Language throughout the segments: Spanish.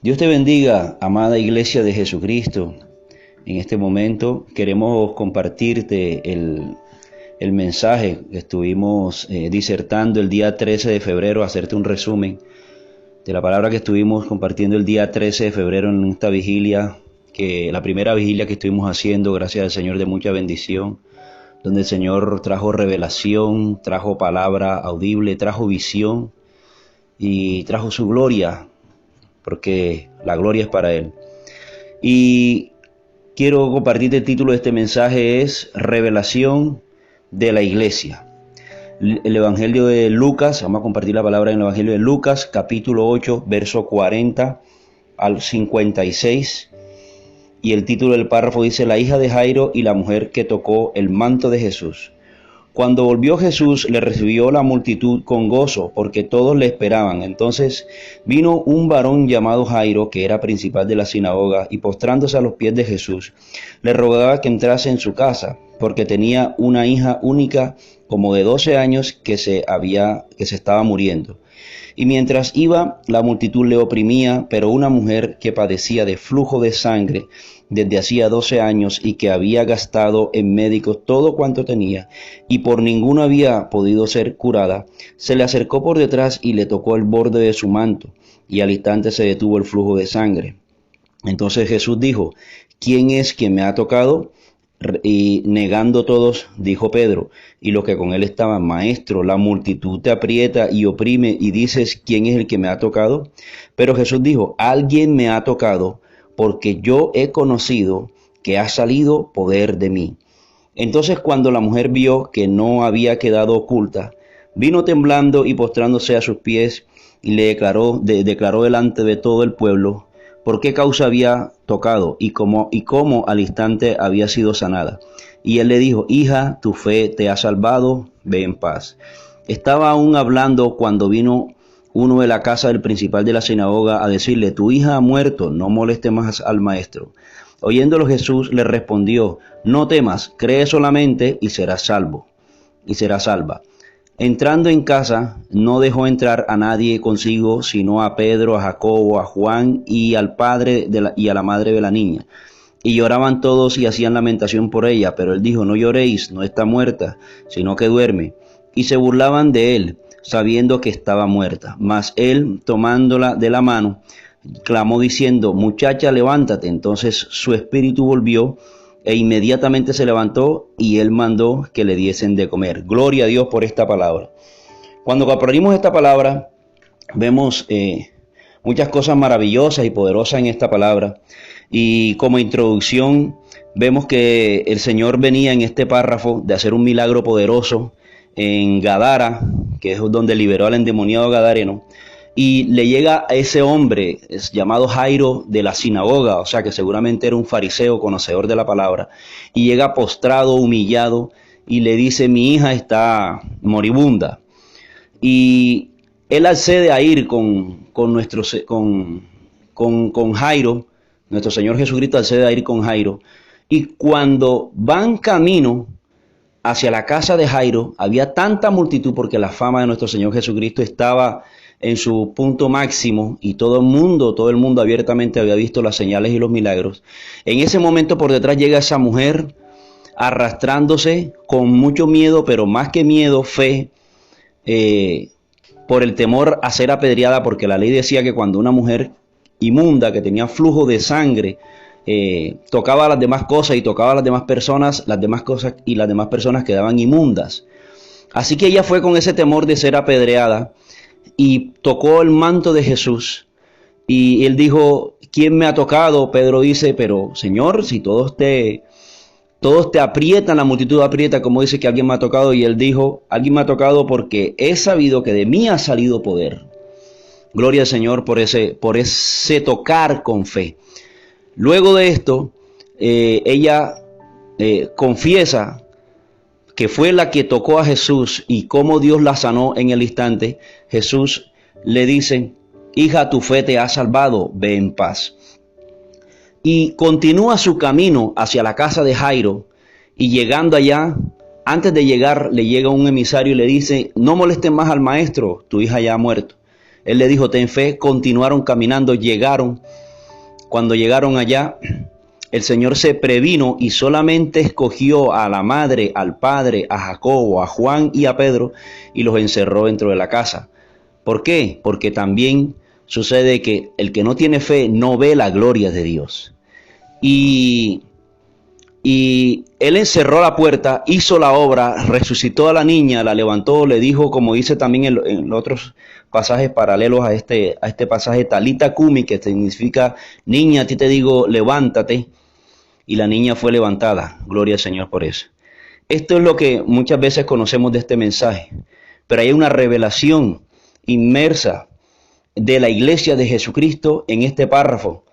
Dios te bendiga, amada Iglesia de Jesucristo. En este momento queremos compartirte el mensaje que estuvimos disertando el día 13 de febrero, hacerte un resumen de la palabra que estuvimos compartiendo el día 13 de febrero en esta vigilia, que la primera vigilia que estuvimos haciendo, gracias al Señor, de mucha bendición, donde el Señor trajo revelación, trajo palabra audible, trajo visión y trajo su gloria, porque la gloria es para Él. Y quiero compartirte el título de este mensaje, es Revelación de la Iglesia. El Evangelio de Lucas, vamos a compartir la palabra en el Evangelio de Lucas, capítulo 8, verso 40 al 56. Y el título del párrafo dice: la hija de Jairo y la mujer que tocó el manto de Jesús. Cuando volvió Jesús, le recibió la multitud con gozo, porque todos le esperaban. Entonces vino un varón llamado Jairo, que era principal de la sinagoga, y postrándose a los pies de Jesús, le rogaba que entrase en su casa, porque tenía una hija única, como de 12 años, que se estaba muriendo. Y mientras iba, la multitud le oprimía, pero una mujer que padecía de flujo de sangre desde hacía 12 años y que había gastado en médicos todo cuanto tenía, y por ninguno había podido ser curada, se le acercó por detrás y le tocó el borde de su manto, y al instante se detuvo el flujo de sangre. Entonces Jesús dijo: ¿quién es quien me ha tocado? Y negando todos, dijo Pedro y los que con él estaban: Maestro, la multitud te aprieta y oprime y dices: ¿quién es el que me ha tocado? Pero Jesús dijo: alguien me ha tocado, porque yo he conocido que ha salido poder de mí. Entonces, cuando la mujer vio que no había quedado oculta, vino temblando y postrándose a sus pies, y le declaró delante de todo el pueblo por qué causa había tocado y cómo al instante había sido sanada. Y él le dijo: hija, tu fe te ha salvado, ve en paz. Estaba aún hablando cuando vino uno de la casa del principal de la sinagoga a decirle: tu hija ha muerto, no moleste más al maestro. Oyéndolo, Jesús le respondió: no temas, cree solamente y serás salvo, y serás salva. Entrando en casa, no dejó entrar a nadie consigo, sino a Pedro, a Jacobo, a Juan y al padre y a la madre de la niña. Y lloraban todos y hacían lamentación por ella, pero él dijo: no lloréis, no está muerta, sino que duerme. Y se burlaban de él, sabiendo que estaba muerta. Mas él, tomándola de la mano, clamó diciendo: muchacha, levántate. Entonces su espíritu volvió, e inmediatamente se levantó, y él mandó que le diesen de comer. Gloria a Dios por esta palabra. Cuando abrimos esta palabra, vemos muchas cosas maravillosas y poderosas en esta palabra. Y como introducción, vemos que el Señor venía en este párrafo de hacer un milagro poderoso en Gadara, que es donde liberó al endemoniado gadareno. Y le llega a ese hombre llamado Jairo de la sinagoga, o sea que seguramente era un fariseo conocedor de la palabra, y llega postrado, humillado, y le dice: mi hija está moribunda. Y él accede a ir con Jairo, nuestro Señor Jesucristo accede a ir con Jairo, y cuando van camino hacia la casa de Jairo, había tanta multitud, porque la fama de nuestro Señor Jesucristo estaba en su punto máximo, y todo el mundo abiertamente había visto las señales y los milagros. En ese momento, por detrás llega esa mujer arrastrándose con mucho miedo, pero más que miedo, fe, por el temor a ser apedreada, porque la ley decía que cuando una mujer inmunda, que tenía flujo de sangre, tocaba a las demás cosas y tocaba a las demás personas, las demás personas quedaban inmundas. Así que ella fue con ese temor de ser apedreada y tocó el manto de Jesús. Y él dijo: ¿quién me ha tocado? Pedro dice: pero Señor, si todos te aprietan, la multitud aprieta, como dice que alguien me ha tocado. Y él dijo: alguien me ha tocado porque he sabido que de mí ha salido poder. Gloria al Señor por ese tocar con fe. Luego de esto, ella confiesa que fue la que tocó a Jesús y cómo Dios la sanó en el instante. Jesús le dice: hija, tu fe te ha salvado, ve en paz. Y continúa su camino hacia la casa de Jairo, y llegando allá, antes de llegar, le llega un emisario y le dice: no molesten más al maestro, tu hija ya ha muerto. Él le dijo, ten fe, continuaron caminando, llegaron. Cuando llegaron allá, el Señor se previno y solamente escogió a la madre, al padre, a Jacobo, a Juan y a Pedro y los encerró dentro de la casa. ¿Por qué? Porque también sucede que el que no tiene fe no ve la gloria de Dios. Y él encerró la puerta, hizo la obra, resucitó a la niña, la levantó, le dijo, como dice también en otros pasajes paralelos a este pasaje, Talita Cumi, que significa, niña, a ti te digo, levántate. Y la niña fue levantada. Gloria al Señor por eso. Esto es lo que muchas veces conocemos de este mensaje. Pero hay una revelación inmersa de la iglesia de Jesucristo en este párrafo.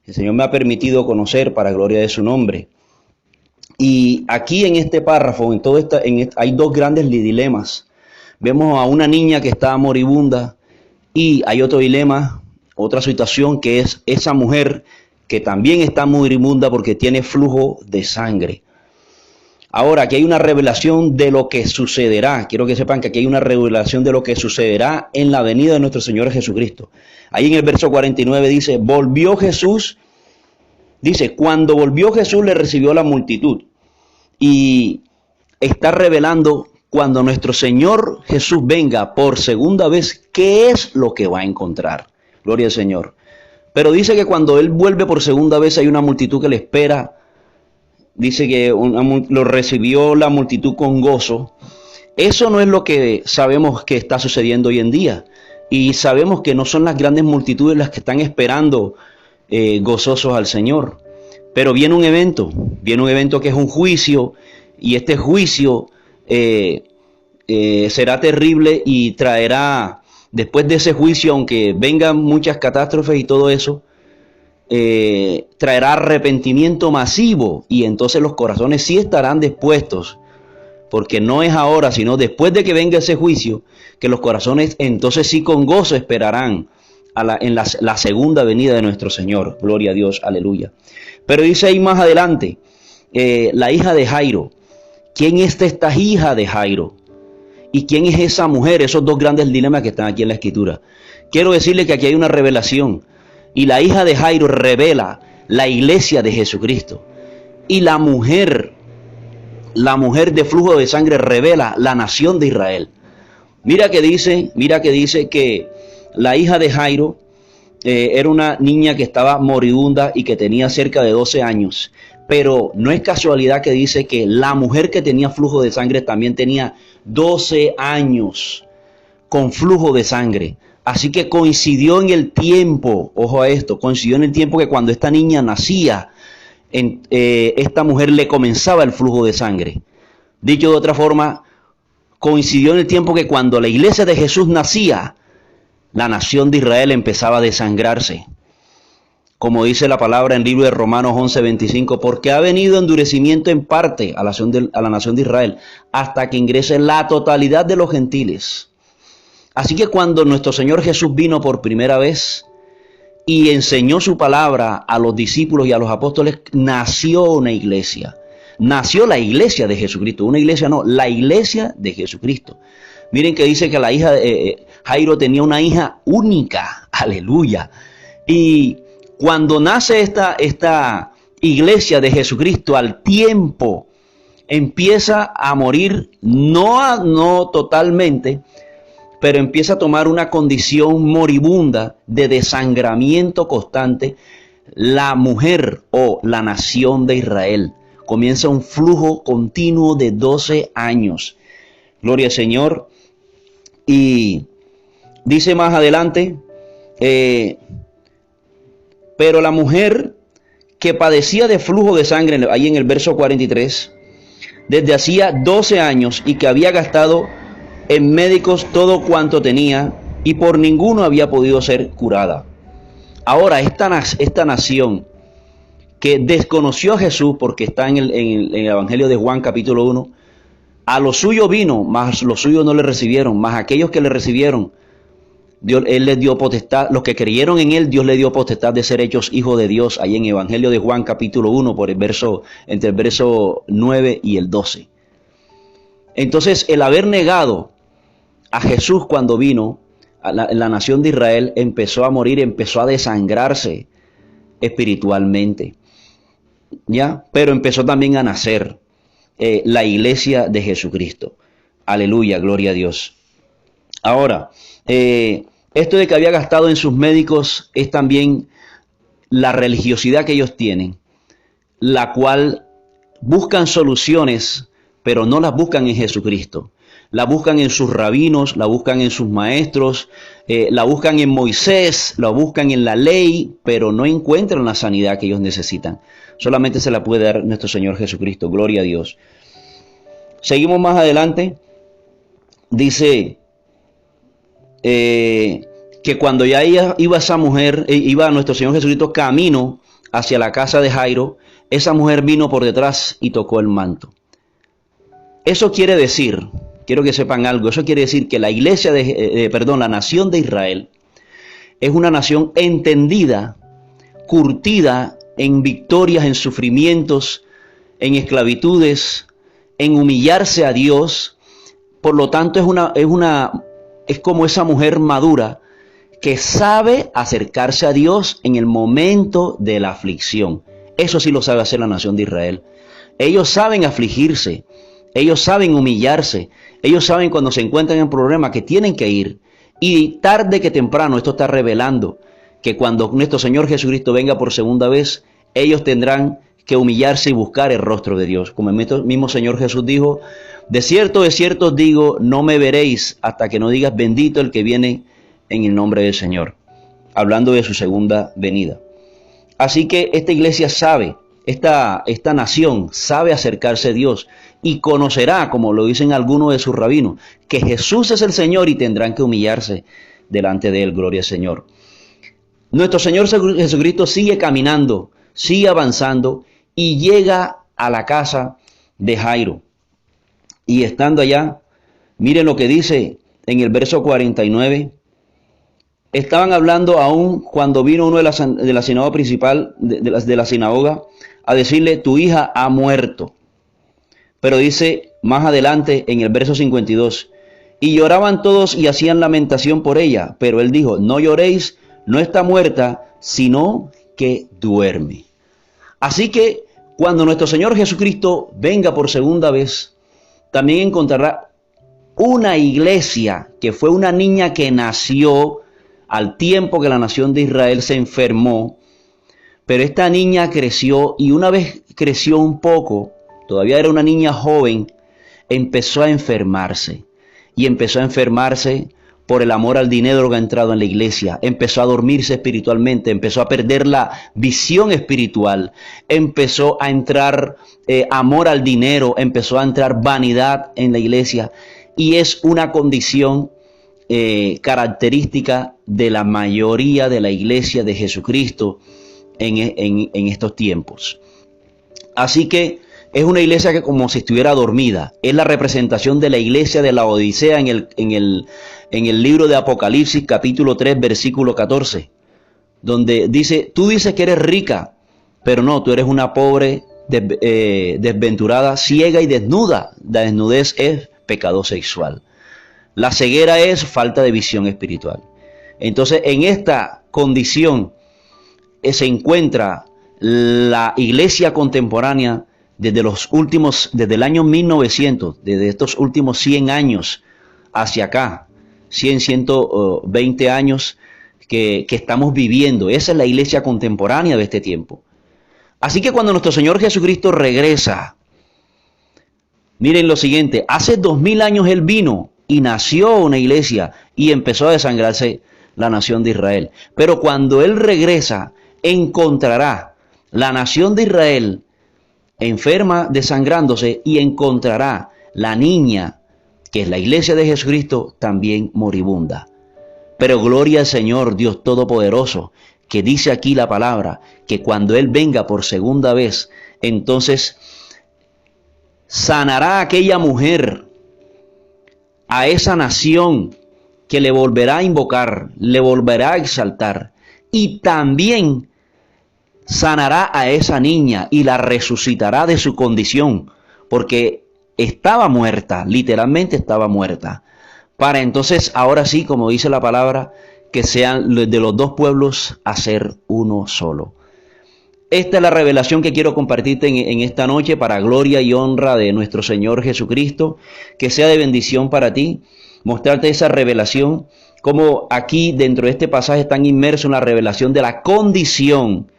El Señor me ha permitido conocer para gloria de su nombre. Y aquí en este párrafo, hay dos grandes dilemas. Vemos a una niña que está moribunda y hay otro dilema, otra situación, que es esa mujer que también está moribunda porque tiene flujo de sangre. Ahora, aquí hay una revelación de lo que sucederá. Quiero que sepan que aquí hay una revelación de lo que sucederá en la venida de nuestro Señor Jesucristo. Ahí en el verso 49 dice, volvió Jesús. Dice, cuando volvió Jesús le recibió la multitud. Y está revelando cuando nuestro Señor Jesús venga por segunda vez, ¿qué es lo que va a encontrar? Gloria al Señor. Pero dice que cuando Él vuelve por segunda vez hay una multitud que le espera. Dice que lo recibió la multitud con gozo. Eso no es lo que sabemos que está sucediendo hoy en día. Y sabemos que no son las grandes multitudes las que están esperando gozosos al Señor. Pero viene un evento que es un juicio, y este juicio será terrible y traerá, después de ese juicio, aunque vengan muchas catástrofes y todo eso, traerá arrepentimiento masivo, y entonces los corazones sí estarán dispuestos, porque no es ahora, sino después de que venga ese juicio, que los corazones entonces sí con gozo esperarán en la segunda venida de nuestro Señor. Gloria a Dios, aleluya. Pero dice ahí más adelante, la hija de Jairo. ¿Quién es esta hija de Jairo? ¿Y quién es esa mujer? Esos dos grandes dilemas que están aquí en la Escritura. Quiero decirle que aquí hay una revelación. Y la hija de Jairo revela la iglesia de Jesucristo. Y la mujer de flujo de sangre revela la nación de Israel. Mira que dice que la hija de Jairo era una niña que estaba moribunda y que tenía cerca de 12 años. Pero no es casualidad que dice que la mujer que tenía flujo de sangre también tenía 12 años con flujo de sangre. Así que coincidió en el tiempo, ojo a esto, coincidió en el tiempo que cuando esta niña nacía, esta mujer le comenzaba el flujo de sangre. Dicho de otra forma, coincidió en el tiempo que cuando la iglesia de Jesús nacía, la nación de Israel empezaba a desangrarse. Como dice la palabra en el libro de Romanos 11:25, porque ha venido endurecimiento en parte a la nación de Israel, hasta que ingrese la totalidad de los gentiles. Así que cuando nuestro Señor Jesús vino por primera vez y enseñó su palabra a los discípulos y a los apóstoles, nació una iglesia. Nació la iglesia de Jesucristo. Una iglesia no, la iglesia de Jesucristo. Miren que dice que la hija de Jairo tenía una hija única. Aleluya. Y cuando nace esta iglesia de Jesucristo, al tiempo empieza a morir, no totalmente, pero empieza a tomar una condición moribunda de desangramiento constante, la mujer o la nación de Israel. Comienza un flujo continuo de 12 años. Gloria al Señor. Y dice más adelante, pero la mujer que padecía de flujo de sangre, ahí en el verso 43, desde hacía 12 años y que había gastado en médicos todo cuanto tenía y por ninguno había podido ser curada. Ahora, esta nación que desconoció a Jesús, porque está en el Evangelio de Juan capítulo 1, a los suyos vino, mas los suyos no le recibieron, mas aquellos que le recibieron, Él les dio potestad, los que creyeron en Él, Dios le dio potestad de ser hechos hijos de Dios, ahí en el Evangelio de Juan capítulo 1, entre el verso 9 y el 12. Entonces, el haber negado a Jesús cuando vino, la nación de Israel empezó a morir, empezó a desangrarse espiritualmente, ¿ya? Pero empezó también a nacer la iglesia de Jesucristo. Aleluya, gloria a Dios. Ahora, esto de que había gastado en sus médicos es también la religiosidad que ellos tienen, la cual buscan soluciones, pero no las buscan en Jesucristo. La buscan en sus rabinos, la buscan en sus maestros, la buscan en Moisés, la buscan en la ley, pero no encuentran la sanidad que ellos necesitan. Solamente se la puede dar nuestro Señor Jesucristo. Gloria a Dios. Seguimos más adelante. Dice que cuando ya iba esa mujer, iba nuestro Señor Jesucristo camino hacia la casa de Jairo, esa mujer vino por detrás y tocó el manto. Eso quiere decir, quiero que sepan algo, eso quiere decir que la iglesia la nación de Israel es una nación entendida, curtida en victorias, en sufrimientos, en esclavitudes, en humillarse a Dios. Por lo tanto, es como esa mujer madura que sabe acercarse a Dios en el momento de la aflicción. Eso sí lo sabe hacer la nación de Israel. Ellos saben afligirse, ellos saben humillarse, ellos saben cuando se encuentran en problemas que tienen que ir. Y tarde que temprano esto está revelando que cuando nuestro Señor Jesucristo venga por segunda vez, ellos tendrán que humillarse y buscar el rostro de Dios. Como el mismo Señor Jesús dijo, de cierto os digo, no me veréis hasta que no digas bendito el que viene en el nombre del Señor. Hablando de su segunda venida. Así que esta iglesia sabe, esta nación sabe acercarse a Dios y conocerá, como lo dicen algunos de sus rabinos, que Jesús es el Señor y tendrán que humillarse delante de Él. Gloria al Señor. Nuestro Señor Jesucristo sigue caminando, sigue avanzando y llega a la casa de Jairo. Y estando allá, miren lo que dice en el verso 49. Estaban hablando aún cuando vino uno de la sinagoga principal, de la sinagoga, a decirle, tu hija ha muerto. Pero dice más adelante en el verso 52, y lloraban todos y hacían lamentación por ella. Pero él dijo, no lloréis, no está muerta, sino que duerme. Así que cuando nuestro Señor Jesucristo venga por segunda vez, también encontrará una iglesia que fue una niña que nació al tiempo que la nación de Israel se enfermó, pero esta niña creció y una vez creció un poco, todavía era una niña joven, empezó a enfermarse. Y empezó a enfermarse por el amor al dinero que ha entrado en la iglesia. Empezó a dormirse espiritualmente, empezó a perder la visión espiritual, empezó a entrar amor al dinero, empezó a entrar vanidad en la iglesia. Y es una condición característica de la mayoría de la iglesia de Jesucristo en estos tiempos. Así que es una iglesia que como si estuviera dormida. Es la representación de la iglesia de la Odisea en el libro de Apocalipsis capítulo 3 versículo 14. Donde dice, tú dices que eres rica, pero no, tú eres una pobre, desventurada, ciega y desnuda. La desnudez es pecado sexual. La ceguera es falta de visión espiritual. Entonces, en esta condición se encuentra la iglesia contemporánea desde el año 1900, desde estos últimos 100 años hacia acá, 120 años que estamos viviendo. Esa es la iglesia contemporánea de este tiempo. Así que cuando nuestro Señor Jesucristo regresa, miren lo siguiente, hace 2000 años Él vino y nació una iglesia y empezó a desangrarse la nación de Israel. Pero cuando Él regresa, encontrará la nación de Israel enferma, desangrándose, y encontrará la niña, que es la iglesia de Jesucristo, también moribunda. Pero gloria al Señor Dios Todopoderoso, que dice aquí la palabra, que cuando Él venga por segunda vez, entonces sanará a aquella mujer, a esa nación que le volverá a invocar, le volverá a exaltar, y también sanará a esa niña y la resucitará de su condición, porque estaba muerta, literalmente estaba muerta, para entonces, ahora sí, como dice la palabra, que sean de los dos pueblos hacer uno solo. Esta es la revelación que quiero compartirte en esta noche para gloria y honra de nuestro Señor Jesucristo, que sea de bendición para ti, mostrarte esa revelación, como aquí dentro de este pasaje están inmersos en la revelación de la condición.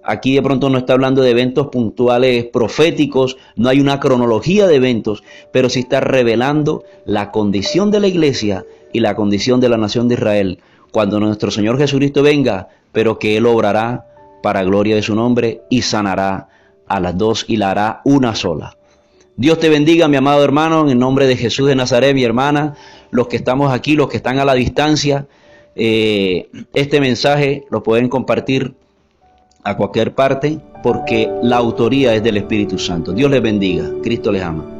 Aquí de pronto no está hablando de eventos puntuales proféticos, no hay una cronología de eventos, pero sí está revelando la condición de la iglesia y la condición de la nación de Israel, cuando nuestro Señor Jesucristo venga, pero que Él obrará para gloria de su nombre y sanará a las dos y la hará una sola. Dios te bendiga, mi amado hermano, en el nombre de Jesús de Nazaret, mi hermana, los que estamos aquí, los que están a la distancia, este mensaje lo pueden compartir a cualquier parte porque la autoría es del Espíritu Santo. Dios les bendiga, Cristo les ama.